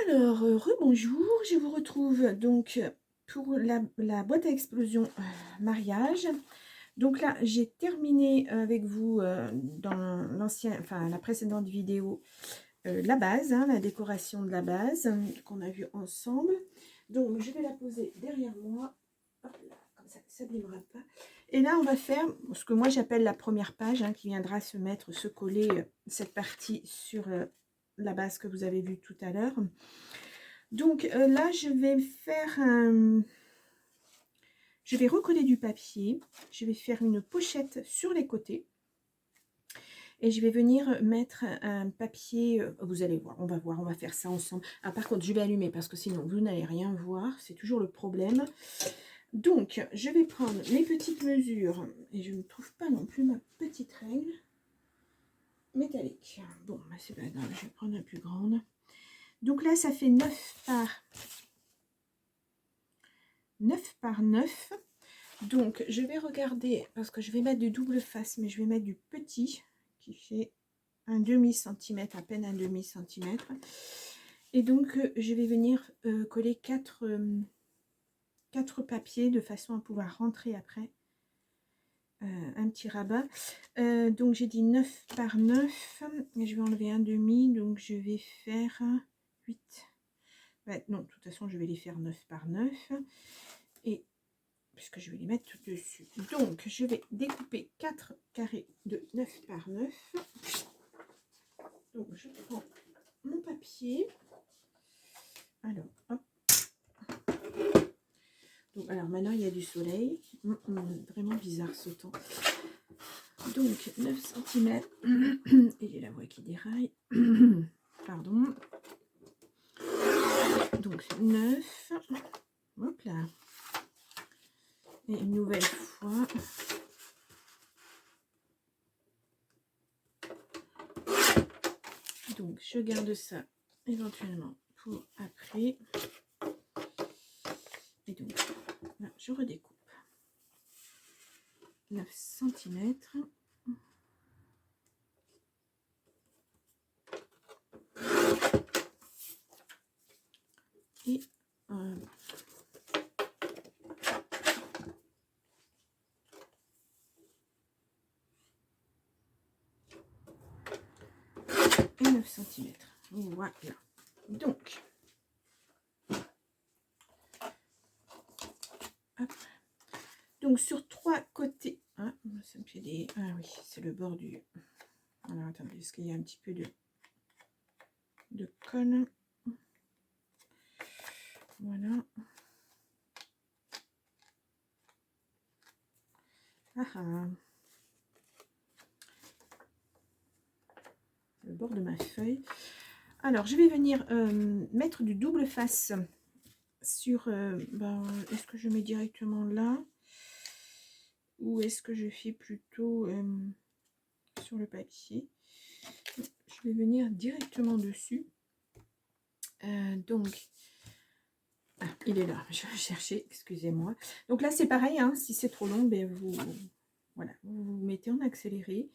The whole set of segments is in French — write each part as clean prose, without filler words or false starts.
Alors, rebonjour, je vous retrouve donc pour la boîte à explosion mariage. Donc là, j'ai terminé avec vous dans la précédente vidéo, la base, hein, la décoration de la base qu'on a vue ensemble. Donc, je vais la poser derrière moi. Hop là, comme ça, ça ne s'abîmera pas. Et là, on va faire ce que moi j'appelle la première page, hein, qui viendra se coller cette partie sur la base que vous avez vue tout à l'heure. Donc là, je vais recoller du papier. Je vais faire une pochette sur les côtés. Et je vais venir mettre un papier, vous allez voir, on va faire ça ensemble. Ah, par contre, je vais allumer parce que sinon, vous n'allez rien voir. C'est toujours le problème. Donc, je vais prendre mes petites mesures. Et je ne trouve pas non plus ma petite règle métallique. Bon, bah, c'est pas grave, je vais prendre la plus grande. Donc là, ça fait 9 par 9. Donc, je vais regarder, parce que je vais mettre du double face, mais je vais mettre du petit, qui fait un demi-centimètre, à peine un demi-centimètre. Et donc, je vais venir coller 4 papiers, de façon à pouvoir rentrer après un petit rabat. Donc, j'ai dit 9 par 9, et je vais enlever un demi, donc je vais faire 8. Ouais, non, de toute façon, je vais les faire 9 par 9. Et puisque je vais les mettre dessus. Donc, je vais découper 4 carrés de 9 par 9. Donc, je prends mon papier. Alors, hop. Donc, alors, maintenant, il y a du soleil. Vraiment bizarre ce temps. Donc, 9 cm. Et j'ai la voix qui déraille. Pardon. Donc, 9. Hop là. Et une nouvelle fois. Donc, je garde ça éventuellement pour après. Et donc, là, je redécoupe 9 cm. Et et 9 cm. Voilà. Donc, hop. Donc sur 3 côtés. Hein, ça me fait des... Ah oui, c'est le bord du... Alors attendez, est-ce qu'il y a un petit peu de colle? Voilà. Ah ah. Le bord de ma feuille. Alors, je vais venir mettre du double face sur... est-ce que je mets directement là? Ou est-ce que je fais plutôt sur le papier? Je vais venir directement dessus. Donc, ah, il est là, je vais chercher, excusez-moi. Donc là, c'est pareil, hein, si c'est trop long, ben voilà, vous mettez en accéléré.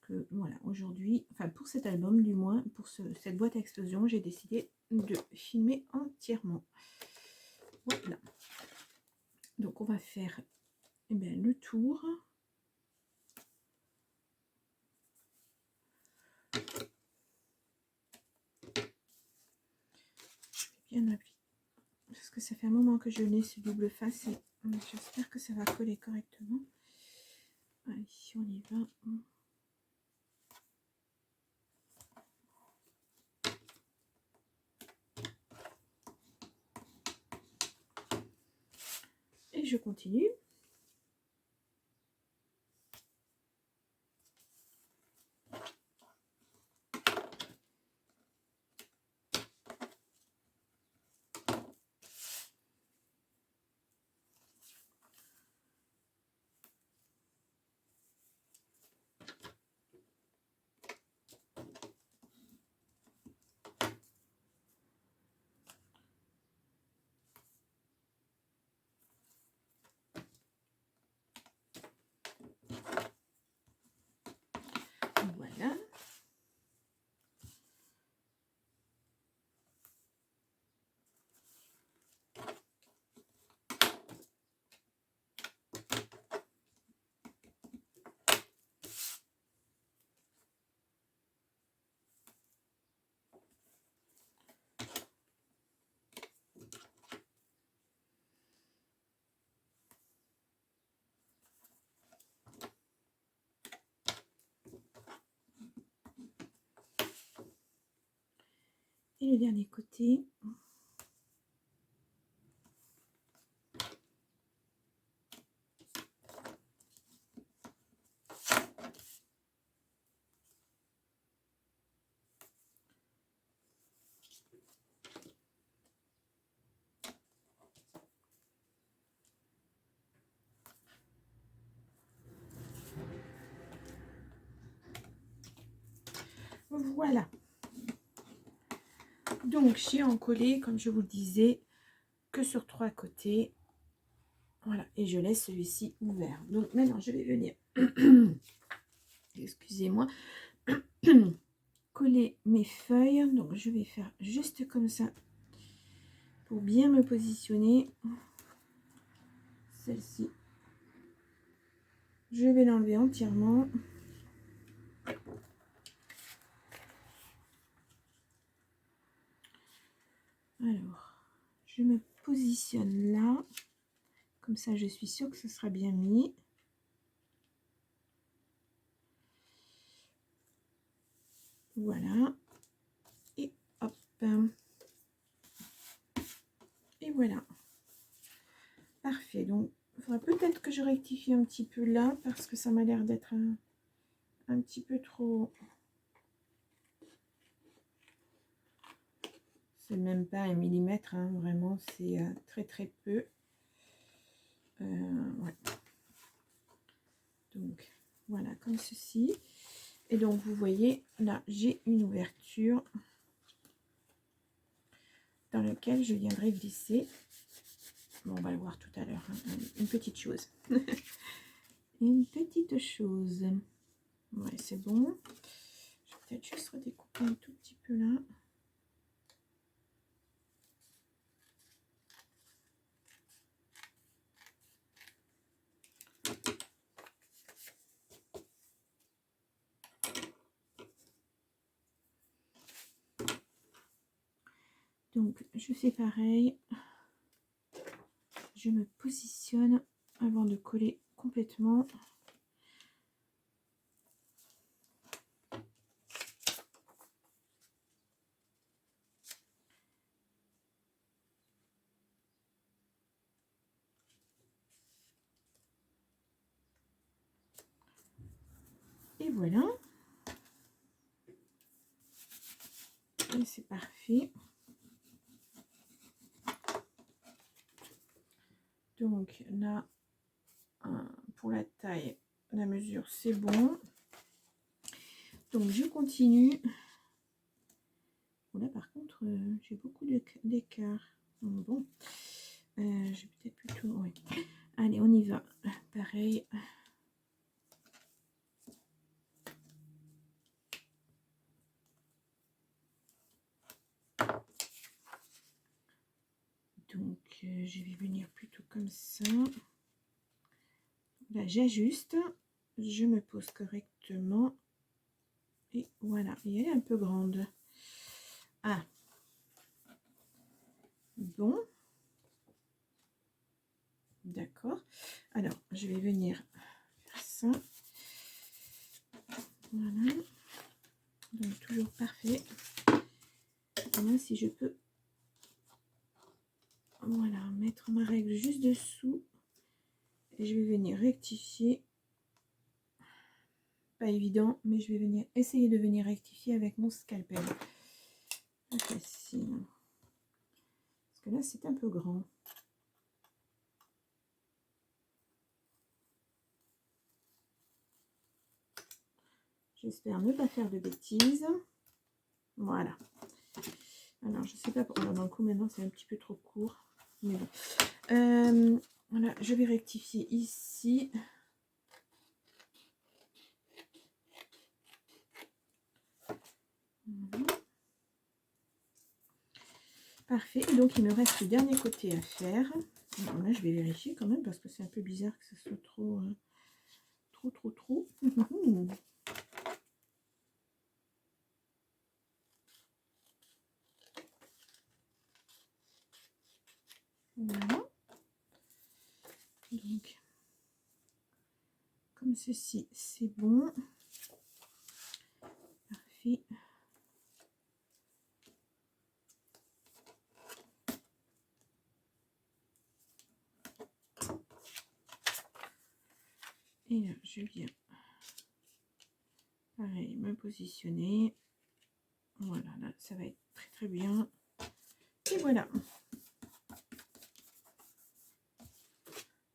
Que, voilà, aujourd'hui, enfin pour cet album du moins, pour cette boîte à explosion, j'ai décidé de filmer entièrement. Voilà. Donc on va faire le tour. Je vais bien appuyer. Parce que ça fait un moment que je n'ai ce double face et j'espère que ça va coller correctement. Allez, on y va. Et je continue. le dernier côté. Voilà. Donc, j'ai encollé, comme je vous le disais, que sur 3 côtés. Voilà. Et je laisse celui-ci ouvert. Donc, maintenant, je vais venir, excusez-moi, coller mes feuilles. Donc, je vais faire juste comme ça pour bien me positionner. Celle-ci, je vais l'enlever entièrement. Alors, je me positionne là. Comme ça, je suis sûre que ce sera bien mis. Voilà. Et hop. Et voilà. Parfait. Donc, il faudra peut-être que je rectifie un petit peu là parce que ça m'a l'air d'être un petit peu trop... C'est même pas 1 millimètre, hein, vraiment, c'est très très peu. Ouais. Donc, voilà, comme ceci. Et donc, vous voyez, là, j'ai une ouverture dans laquelle je viendrai glisser. Bon, on va le voir tout à l'heure. Hein, une petite chose. Une petite chose. Ouais, c'est bon. Je vais peut-être juste redécouper un tout petit peu là. Donc, je fais pareil. Je me positionne avant de coller complètement. Et voilà. Et c'est parfait. Donc là, pour la taille, la mesure, c'est bon. Donc je continue. Là par contre, j'ai beaucoup d'écart. Bon, j'ai peut-être plutôt... Ouais. Allez, on y va. Pareil. Donc je vais venir plutôt comme ça. Là, j'ajuste. Je me pose correctement. Et voilà. Et elle est un peu grande. Ah. Bon. D'accord. Alors, je vais venir faire ça. Voilà. Donc, toujours parfait. Là, si je peux, voilà, mettre ma règle juste dessous. Et je vais venir rectifier. Pas évident, mais je vais venir essayer de venir rectifier avec mon scalpel. Facile. Parce que là, c'est un peu grand. J'espère ne pas faire de bêtises. Voilà. Alors, je sais pas pourquoi dans le coup maintenant c'est un petit peu trop court. Mais bon. Voilà, je vais rectifier ici. Parfait. Et donc, il me reste le dernier côté à faire. Alors là, je vais vérifier quand même parce que c'est un peu bizarre que ce soit trop... trop. Voilà. Donc, comme ceci, c'est bon. Parfait. Et là, je viens, pareil, me positionner. Voilà, là, ça va être très très bien. Et voilà.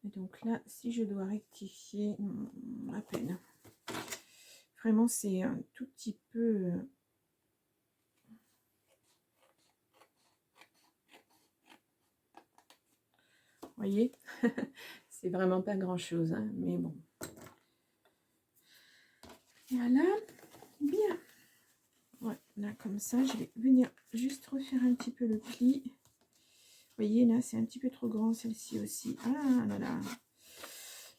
Et donc là, si je dois rectifier, à peine. Vraiment, c'est un tout petit peu... Vous voyez, c'est vraiment pas grand-chose, hein, mais bon. Voilà, bien. Ouais, là, comme ça, je vais venir juste refaire un petit peu le pli. Vous voyez, là, c'est un petit peu trop grand, celle-ci aussi. Ah là là.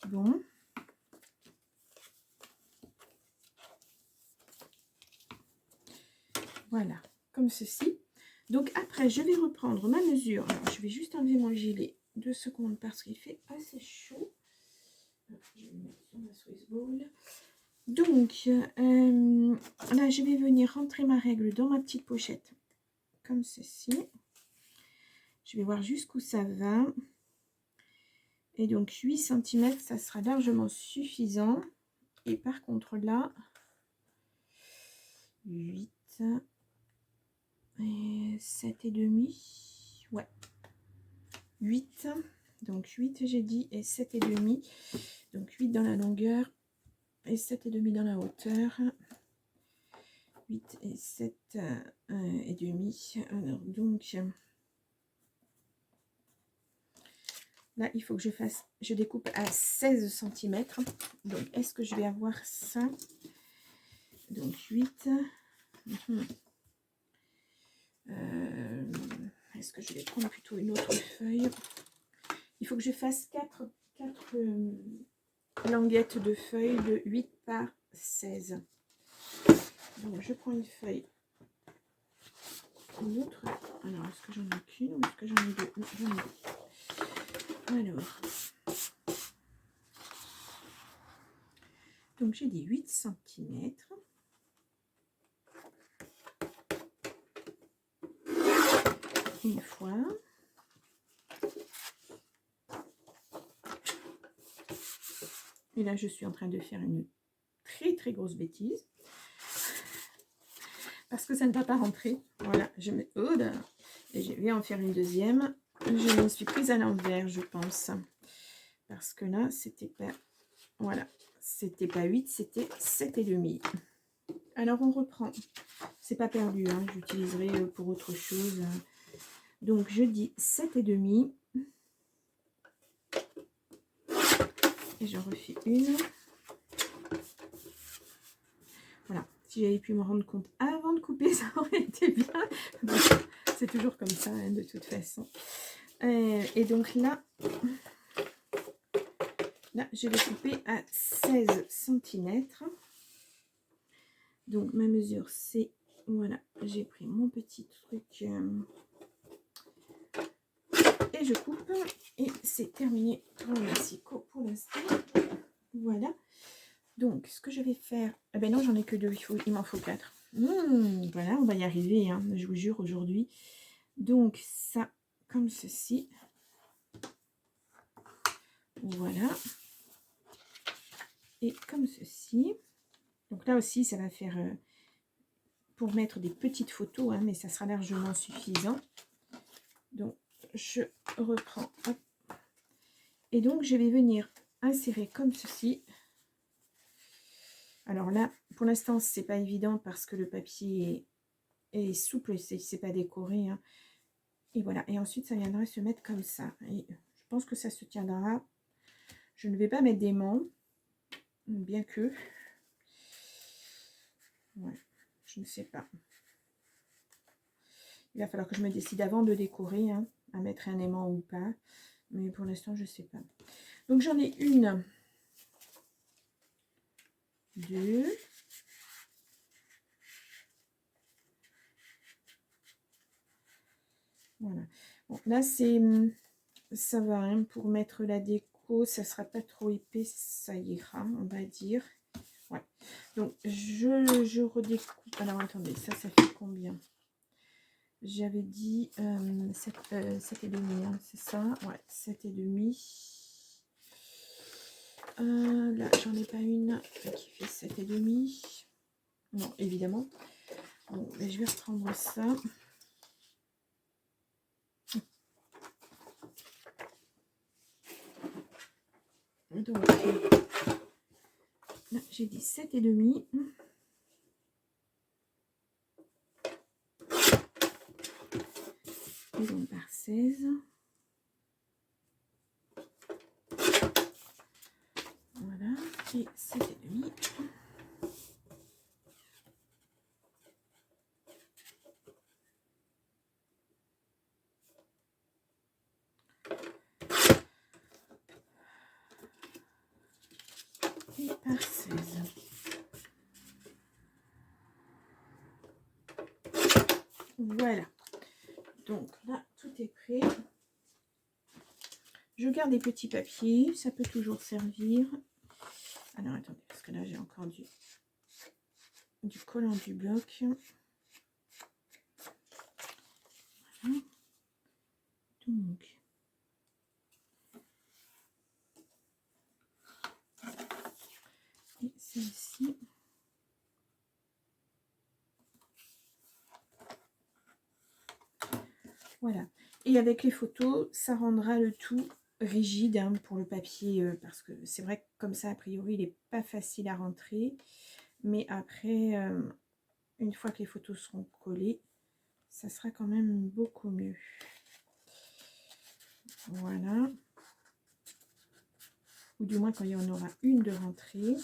Bon. Voilà, comme ceci. Donc après, je vais reprendre ma mesure. Alors, je vais juste enlever mon gilet 2 secondes parce qu'il fait assez chaud. Je vais le mettre sur ma Swiss Ball. Donc, là, je vais venir rentrer ma règle dans ma petite pochette, comme ceci. Je vais voir jusqu'où ça va. Et donc, 8 cm, ça sera largement suffisant. Et par contre, là, 8 et 7 et demi. Ouais. 8. Donc, 8, j'ai dit, et 7 et demi. Donc, 8 dans la longueur et 7 et demi dans la hauteur. 8 et 7 et demi. Alors, donc, là, il faut que je découpe à 16 cm. Donc, est-ce que je vais avoir ça? Donc, 8. Est-ce que je vais prendre plutôt une autre feuille? Il faut que je fasse 4 languettes de feuilles de 8 par 16. Donc, je prends une feuille. Une autre. Alors, est-ce que j'en ai qu'une ou est-ce que j'en ai deux? Non, j'en ai deux. Alors, donc j'ai dit 8 cm. Une fois. Et là, je suis en train de faire une très très grosse bêtise. Parce que ça ne va pas rentrer. Voilà, je mets... Oh là. Et je vais en faire une deuxième. Je me suis prise à l'envers, je pense. Parce que là, c'était pas... Voilà, c'était pas 8, c'était 7 et demi. Alors, on reprend. C'est pas perdu, hein. J'utiliserai pour autre chose. Donc, je dis 7 et demi. Et j'en refais une. Voilà. Si j'avais pu me rendre compte avant de couper, ça aurait été bien. C'est toujours comme ça, hein, de toute façon. Et donc là, je vais couper à 16 cm. Donc, ma mesure, c'est... Voilà, j'ai pris mon petit truc. Et je coupe. Et c'est terminé pour le massicot pour l'instant. Voilà. Donc, ce que je vais faire... Ah ben non, j'en ai que 2. Il m'en faut 4. Voilà, on va y arriver, hein, je vous jure, aujourd'hui. Donc, ça, comme ceci. Voilà. Et comme ceci. Donc là aussi, ça va faire pour mettre des petites photos, hein, mais ça sera largement suffisant. Donc, je reprends. Hop. Et donc, je vais venir insérer comme ceci. Alors là, pour l'instant, c'est pas évident parce que le papier est souple, c'est pas décoré. Hein. Et voilà. Et ensuite, ça viendrait se mettre comme ça. Et je pense que ça se tiendra. Je ne vais pas mettre d'aimant, bien que... Ouais, je ne sais pas. Il va falloir que je me décide avant de décorer, hein, à mettre un aimant ou pas. Mais pour l'instant, je ne sais pas. Donc, j'en ai une, 2, voilà. Bon, là, ça va, hein, pour mettre la déco, ça sera pas trop épais, ça ira, on va dire. Ouais. Donc, je redécoupe. Alors, attendez, ça fait combien? J'avais dit 7 et demi, hein, c'est ça? Ouais, 7 et demi. Là, j'en ai pas une qui fait 7,5. Non, évidemment. Bon, mais je vais reprendre ça. Donc, là, j'ai dit 7,5. Et donc, par 16. Voilà. Et 7,5. Et par 16. Voilà. Donc là, tout est prêt. Je garde les petits papiers, ça peut toujours servir. Alors attendez, parce que là j'ai encore du collant du bloc. Voilà. Donc et celle-ci. Voilà. Et avec les photos, ça rendra le tout rigide hein, pour le papier, parce que c'est vrai que comme ça, a priori, il n'est pas facile à rentrer. Mais après, une fois que les photos seront collées, ça sera quand même beaucoup mieux. Voilà. Ou du moins quand il y en aura une de rentrée.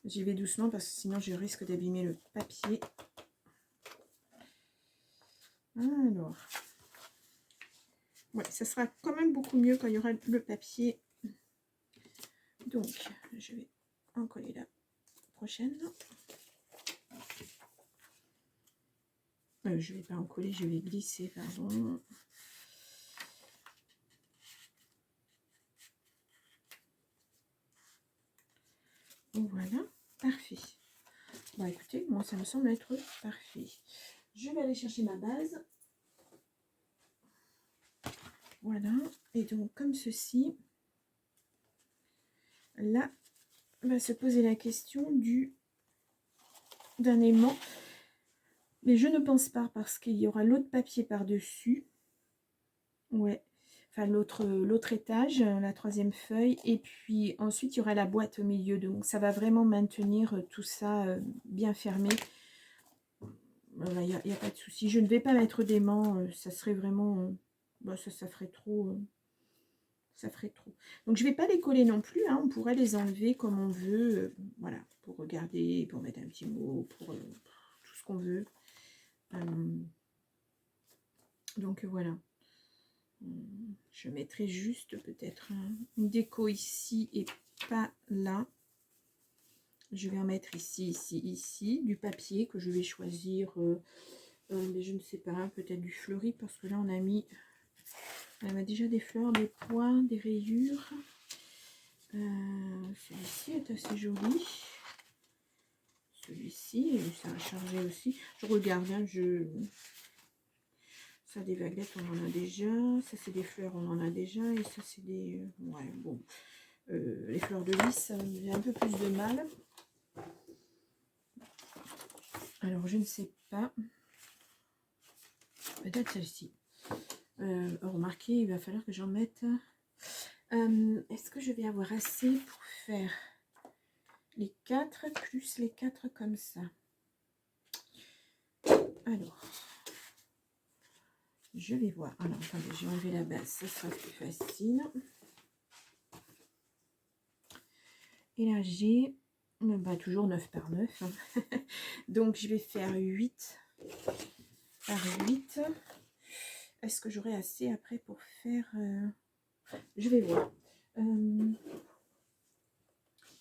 J'y vais doucement parce que sinon je risque d'abîmer le papier. Alors, ouais, ça sera quand même beaucoup mieux quand il y aura le papier. Donc, je vais en coller la prochaine. Je vais pas en coller, je vais glisser, pardon. Voilà, parfait. Bon, écoutez, moi ça me semble être parfait. Je vais aller chercher ma base. Voilà, et donc comme ceci, là, va se poser la question d'un aimant. Mais je ne pense pas parce qu'il y aura l'autre papier par-dessus. Ouais, enfin l'autre étage, la troisième feuille. Et puis ensuite, il y aura la boîte au milieu. Donc ça va vraiment maintenir tout ça bien fermé. Voilà, il n'y a pas de souci. Je ne vais pas mettre d'aimant. Ça serait vraiment... Bah, ça ferait trop... ça ferait trop. Donc je ne vais pas les coller non plus. Hein. On pourrait les enlever comme on veut. Voilà, pour regarder, pour mettre un petit mot, pour tout ce qu'on veut. Donc voilà. Je mettrai juste peut-être une déco ici et pas là. Je vais en mettre ici, ici, ici. Du papier que je vais choisir. Mais je ne sais pas, peut-être du fleuri parce que là on a mis... On a déjà des fleurs, des pois, des rayures. Celui-ci est assez joli. Celui-ci, ça a chargé aussi. Je regarde, hein, ça, des vaguelettes, on en a déjà. Ça, c'est des fleurs, on en a déjà. Et ça, c'est des... ouais, bon. Les fleurs de lys, j'ai un peu plus de mal. Alors, je ne sais pas. Peut-être celle-ci. Remarquez, il va falloir que j'en mette... Est-ce que je vais avoir assez pour faire les 4 plus les 4 comme ça? Alors, je vais voir. Alors, attendez, j'ai enlevé la base, ça sera plus facile. Et là, j'ai bah, toujours 9 par 9. Hein. Donc, je vais faire 8 par 8. Est-ce que j'aurai assez après pour faire... Je vais voir.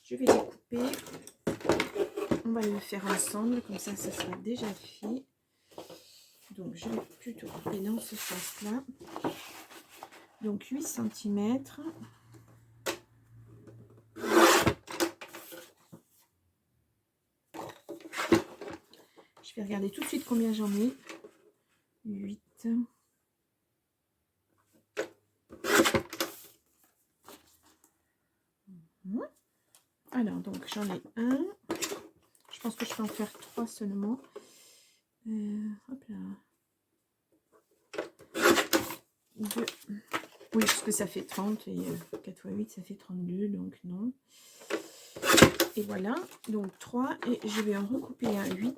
Je vais découper. On va le faire ensemble, comme ça, ça sera déjà fait. Donc, je vais plutôt couper dans ce sens-là. Donc, 8 cm. Je vais regarder tout de suite combien j'en ai. 8. j'en ai un. Je pense que je peux en faire 3 seulement. Hop là. 2. Oui, parce que ça fait 30 et 4 x 8, ça fait 32, donc non. Et voilà, donc 3. Et je vais en recouper un 8.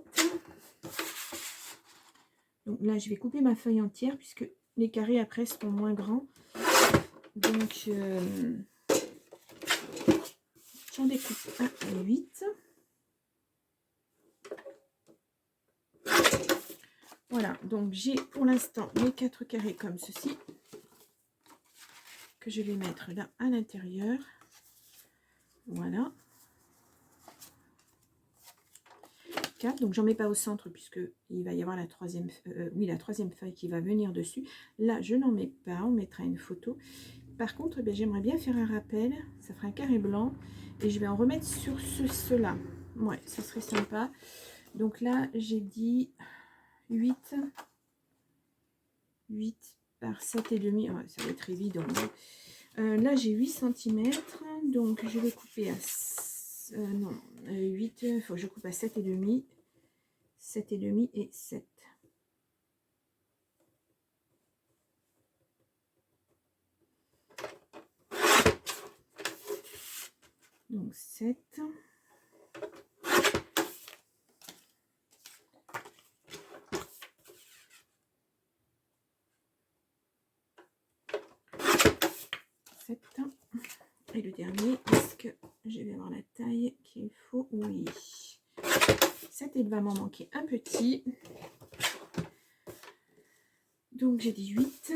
Donc là, je vais couper ma feuille entière puisque les carrés après seront moins grands. Donc, j'en découpe un 8. Voilà, donc j'ai pour l'instant les 4 carrés comme ceci, que je vais mettre là à l'intérieur. Voilà. 4, donc j'en mets pas au centre puisque il va y avoir la troisième feuille qui va venir dessus. Là, je n'en mets pas, on mettra une photo. Par contre, j'aimerais bien faire un rappel, ça fera un carré blanc et je vais en remettre sur cela. Ouais, ça serait sympa. Donc là, j'ai dit 8 par 7,5. Ouais, ça va être évident. Là, j'ai 8 cm, donc je vais couper à 8, il faut que je coupe à 7,5. 7,5 et 7. Donc 7. Et le dernier, est-ce que je vais avoir la taille qu'il faut? Oui. 7, il va m'en manquer un petit. Donc j'ai dit 8.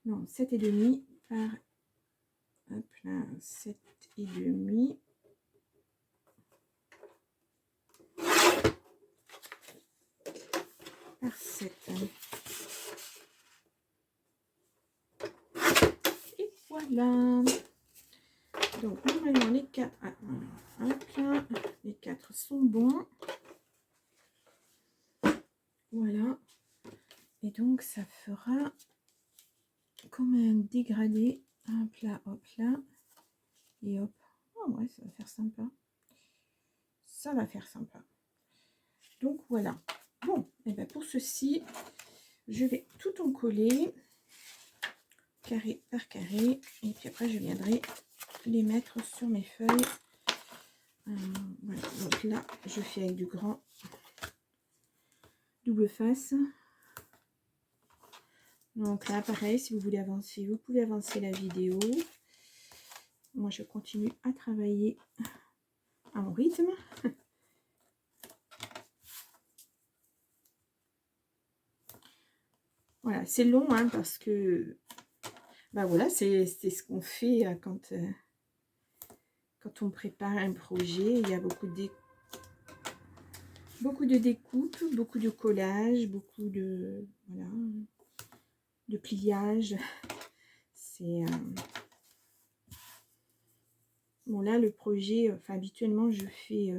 Non, 7,5 par... Hop là, 7,5. Par 7. Et voilà. Donc normalement les 4, les 4 sont bons. Voilà. Et donc ça fera comme un dégradé. Hop là. Et hop. Oh ouais, ça va faire sympa. Ça va faire sympa. Donc voilà. Bon, et bien pour ceci, je vais tout en coller, carré par carré. Et puis après, je viendrai les mettre sur mes feuilles. Voilà. Donc là, je fais avec du grand double face. Donc là, pareil, si vous voulez avancer, vous pouvez avancer la vidéo. Moi, je continue à travailler à mon rythme. Voilà, c'est long, hein, parce que, ben voilà, c'est ce qu'on fait quand on prépare un projet. Il y a beaucoup de découpes, beaucoup de collages, beaucoup de, voilà, de pliage. C'est bon, là le projet, enfin habituellement je fais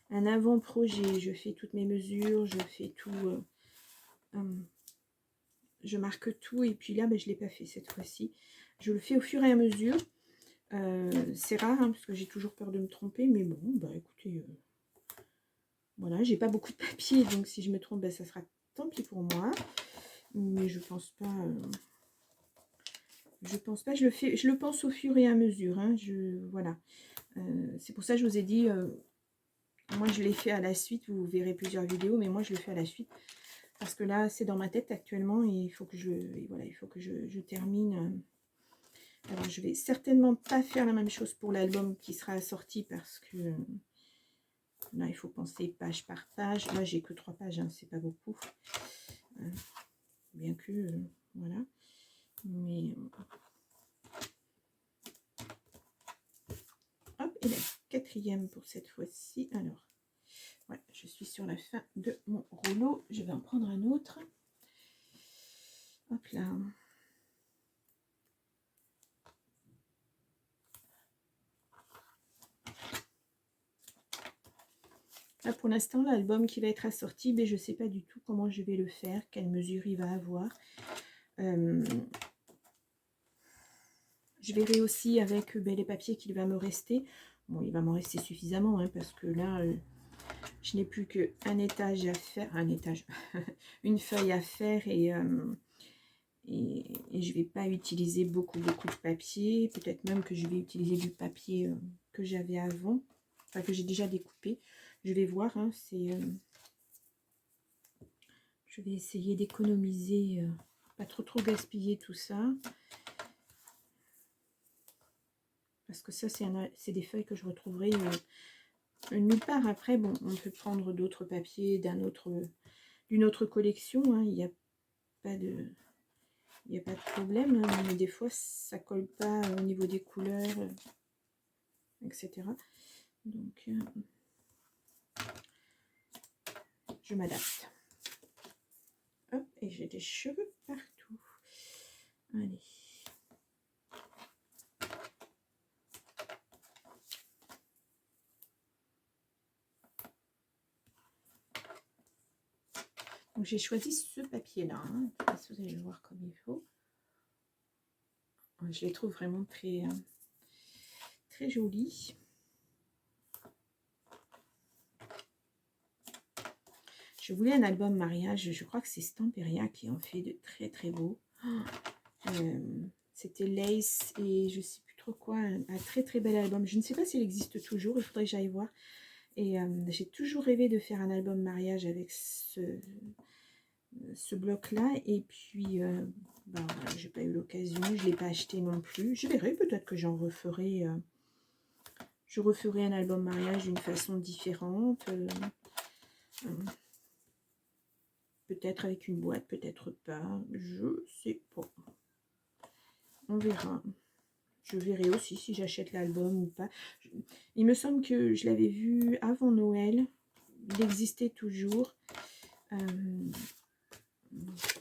un avant-projet, je fais toutes mes mesures, je fais tout, je marque tout, et puis là je l'ai pas fait cette fois-ci. Je le fais au fur et à mesure. C'est rare, hein, parce que j'ai toujours peur de me tromper, mais bon, écoutez, voilà, j'ai pas beaucoup de papier, donc si je me trompe, ça sera tant pis pour moi. Mais je pense pas. Je le pense au fur et à mesure. Hein, voilà. C'est pour ça que je vous ai dit, moi je l'ai fait à la suite. Vous verrez plusieurs vidéos, mais moi je le fais à la suite parce que là c'est dans ma tête actuellement et il faut que je termine. Alors je vais certainement pas faire la même chose pour l'album qui sera sorti parce que là il faut penser page par page. Là j'ai que 3 pages, hein, c'est pas beaucoup. Bien que voilà. Mais hop, et la 4e pour cette fois-ci. Alors, ouais, je suis sur la fin de mon rouleau. Je vais en prendre un autre. Hop là. Là, pour l'instant, l'album qui va être assorti, je ne sais pas du tout comment je vais le faire, quelle mesure il va avoir. Je verrai aussi avec les papiers qu'il va me rester. Bon, il va m'en rester suffisamment, hein, parce que là, je n'ai plus qu'un étage à faire, une feuille à faire et je vais pas utiliser beaucoup de papier. Peut-être même que je vais utiliser du papier que j'avais avant, enfin que j'ai déjà découpé. Je vais voir, hein, je vais essayer d'économiser, pas trop gaspiller tout ça. Parce que ça, c'est des feuilles que je retrouverai nulle part. Après, bon, on peut prendre d'autres papiers d'une autre collection, hein. Il n'y a pas de... Il n'y a pas de problème, hein, mais des fois ça colle pas au niveau des couleurs, etc. Donc je m'adapte. Hop, et j'ai des cheveux partout. Allez. Donc j'ai choisi ce papier-là. Hein. Vous allez le voir comme il faut. Je les trouve vraiment très jolis. Je voulais un album mariage, je crois que c'est Stamperia qui en fait de très beaux. C'était Lace et je sais plus trop quoi, un très bel album. Je ne sais pas s'il existe toujours, il faudrait que j'aille voir. Et j'ai toujours rêvé de faire un album mariage avec ce bloc-là. Et puis, ben, j'ai pas eu l'occasion, je ne l'ai pas acheté non plus. Je verrai, peut-être que j'en referai. Je referai un album mariage d'une façon différente. Peut-être avec une boîte, peut-être pas. Je sais pas. On verra. Je verrai aussi si j'achète l'album ou pas. Il me semble que je l'avais vu avant Noël. Il existait toujours.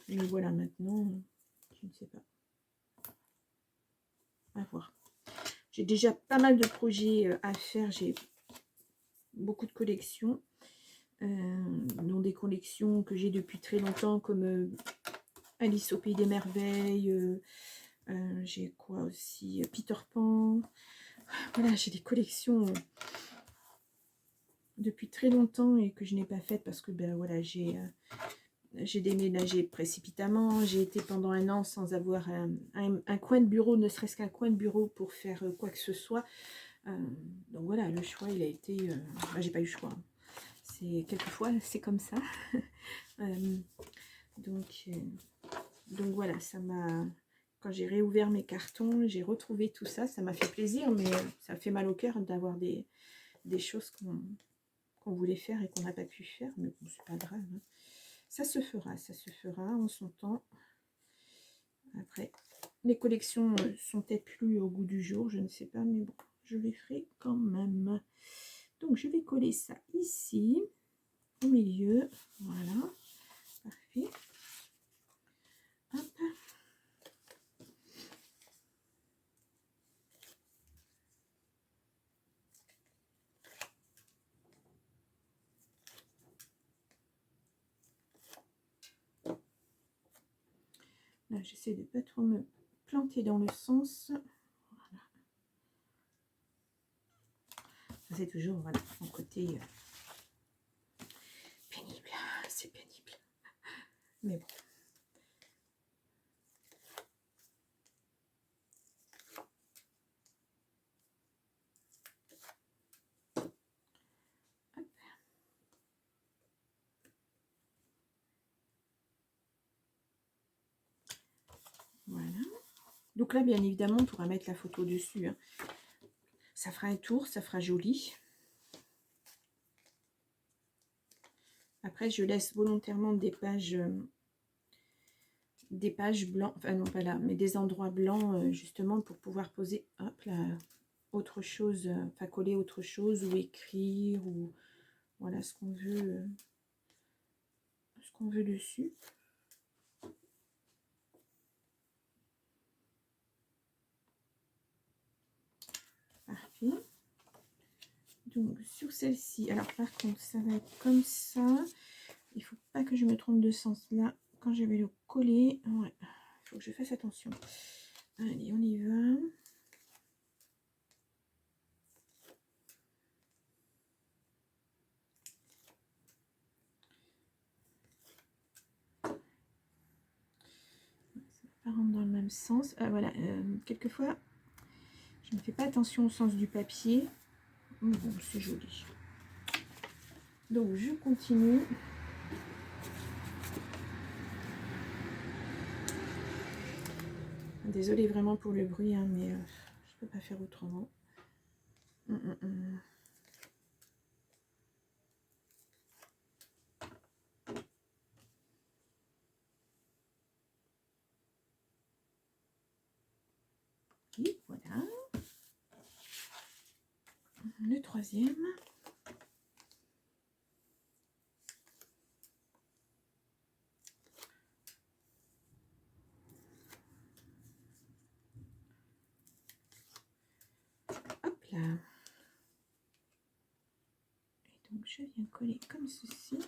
Mais voilà, maintenant, je ne sais pas. À voir. J'ai déjà pas mal de projets à faire. J'ai beaucoup de collections. Dont des collections que j'ai depuis très longtemps, comme Alice au Pays des Merveilles. J'ai quoi aussi, Peter Pan. Voilà, j'ai des collections depuis très longtemps et que je n'ai pas faites parce que ben voilà, j'ai déménagé précipitamment. J'ai été pendant un an sans avoir un coin de bureau, ne serait-ce qu'un coin de bureau pour faire quoi que ce soit. Donc voilà, le choix il a été, ben, j'ai pas eu le choix. C'est quelquefois c'est comme ça. Donc voilà, ça m'a... Quand j'ai réouvert mes cartons, j'ai retrouvé tout ça. Ça m'a fait plaisir, mais ça fait mal au cœur d'avoir des choses qu'on voulait faire et qu'on n'a pas pu faire. Mais bon, c'est pas grave. Hein. Ça se fera en son temps. Après, les collections sont peut-être plus au goût du jour, je ne sais pas, mais bon, je les ferai quand même. Donc, je vais coller ça ici, au milieu. Voilà, parfait. Hop. Là, j'essaie de ne pas trop me planter dans le sens. Voilà. C'est toujours voilà, mon côté pénible. C'est pénible. Mais bon. Hop. Voilà. Donc là, bien évidemment, on pourra mettre la photo dessus. Hein. Ça fera un tour, ça fera joli. Après, je laisse volontairement des pages blancs, enfin non pas là, mais des endroits blancs justement pour pouvoir poser, hop là, autre chose, enfin coller autre chose ou écrire ou voilà ce qu'on veut dessus. Parfait. Donc sur celle-ci, alors par contre ça va être comme ça. Il faut pas que je me trompe de sens là quand je vais le coller. Ouais, il faut que je fasse attention. Allez, on y va. même sens. Voilà, quelquefois, je ne fais pas attention au sens du papier. Bon, c'est joli. Donc, je continue. Désolée vraiment pour le bruit, hein, mais je peux pas faire autrement. Et voilà. Le troisième. Hop là. Et donc je viens coller comme ceci.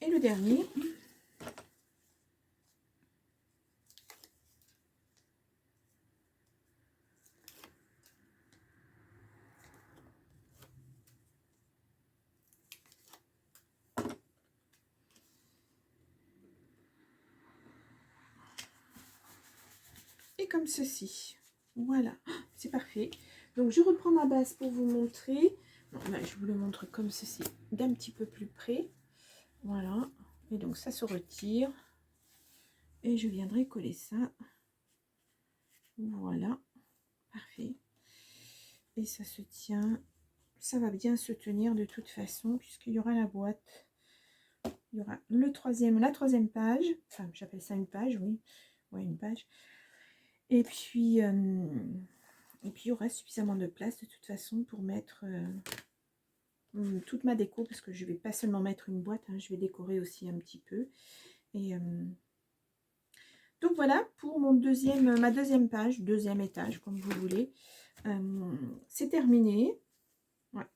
Et le dernier. Et comme ceci. Voilà, c'est parfait. Donc je reprends ma base pour vous montrer. Non, ben, je vous le montre comme ceci, d'un petit peu plus près. Voilà. Et donc ça se retire. Et je viendrai coller ça. Voilà. Parfait. Et ça se tient. Ça va bien se tenir de toute façon, puisqu'il y aura la boîte. Il y aura la troisième page. Enfin, j'appelle ça une page, oui. Ouais, une page. Et puis il y aura suffisamment de place de toute façon pour mettre toute ma déco, parce que je vais pas seulement mettre une boîte, hein, je vais décorer aussi un petit peu. Et donc voilà pour ma deuxième page, deuxième étage, comme vous voulez. C'est terminé. Ouais.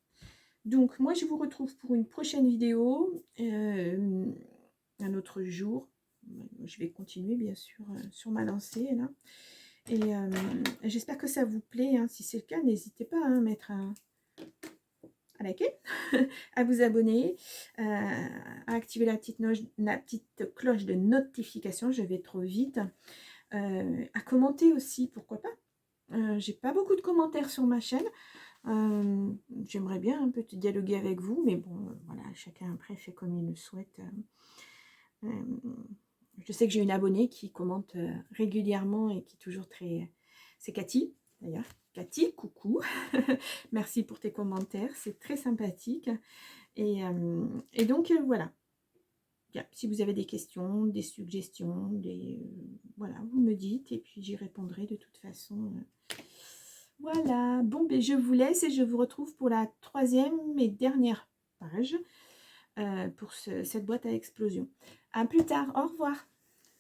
Donc moi je vous retrouve pour une prochaine vidéo, un autre jour. Je vais continuer bien sûr sur ma lancée là. Et j'espère que ça vous plaît, hein. Si c'est le cas, n'hésitez pas à mettre à liker, à vous abonner, à activer la petite cloche de notification, je vais trop vite, à commenter aussi, pourquoi pas. J'ai pas beaucoup de commentaires sur ma chaîne, j'aimerais bien un peu dialoguer avec vous, mais bon, voilà, chacun après fait comme il le souhaite. Je sais que j'ai une abonnée qui commente régulièrement et qui est toujours très... C'est Cathy, d'ailleurs. Cathy, coucou. Merci pour tes commentaires, c'est très sympathique. Et donc, voilà. Bien, si vous avez des questions, des suggestions, voilà, vous me dites et puis j'y répondrai de toute façon. Voilà. Bon, ben, je vous laisse et je vous retrouve pour la troisième et dernière page pour cette boîte à explosion. À plus tard. Au revoir.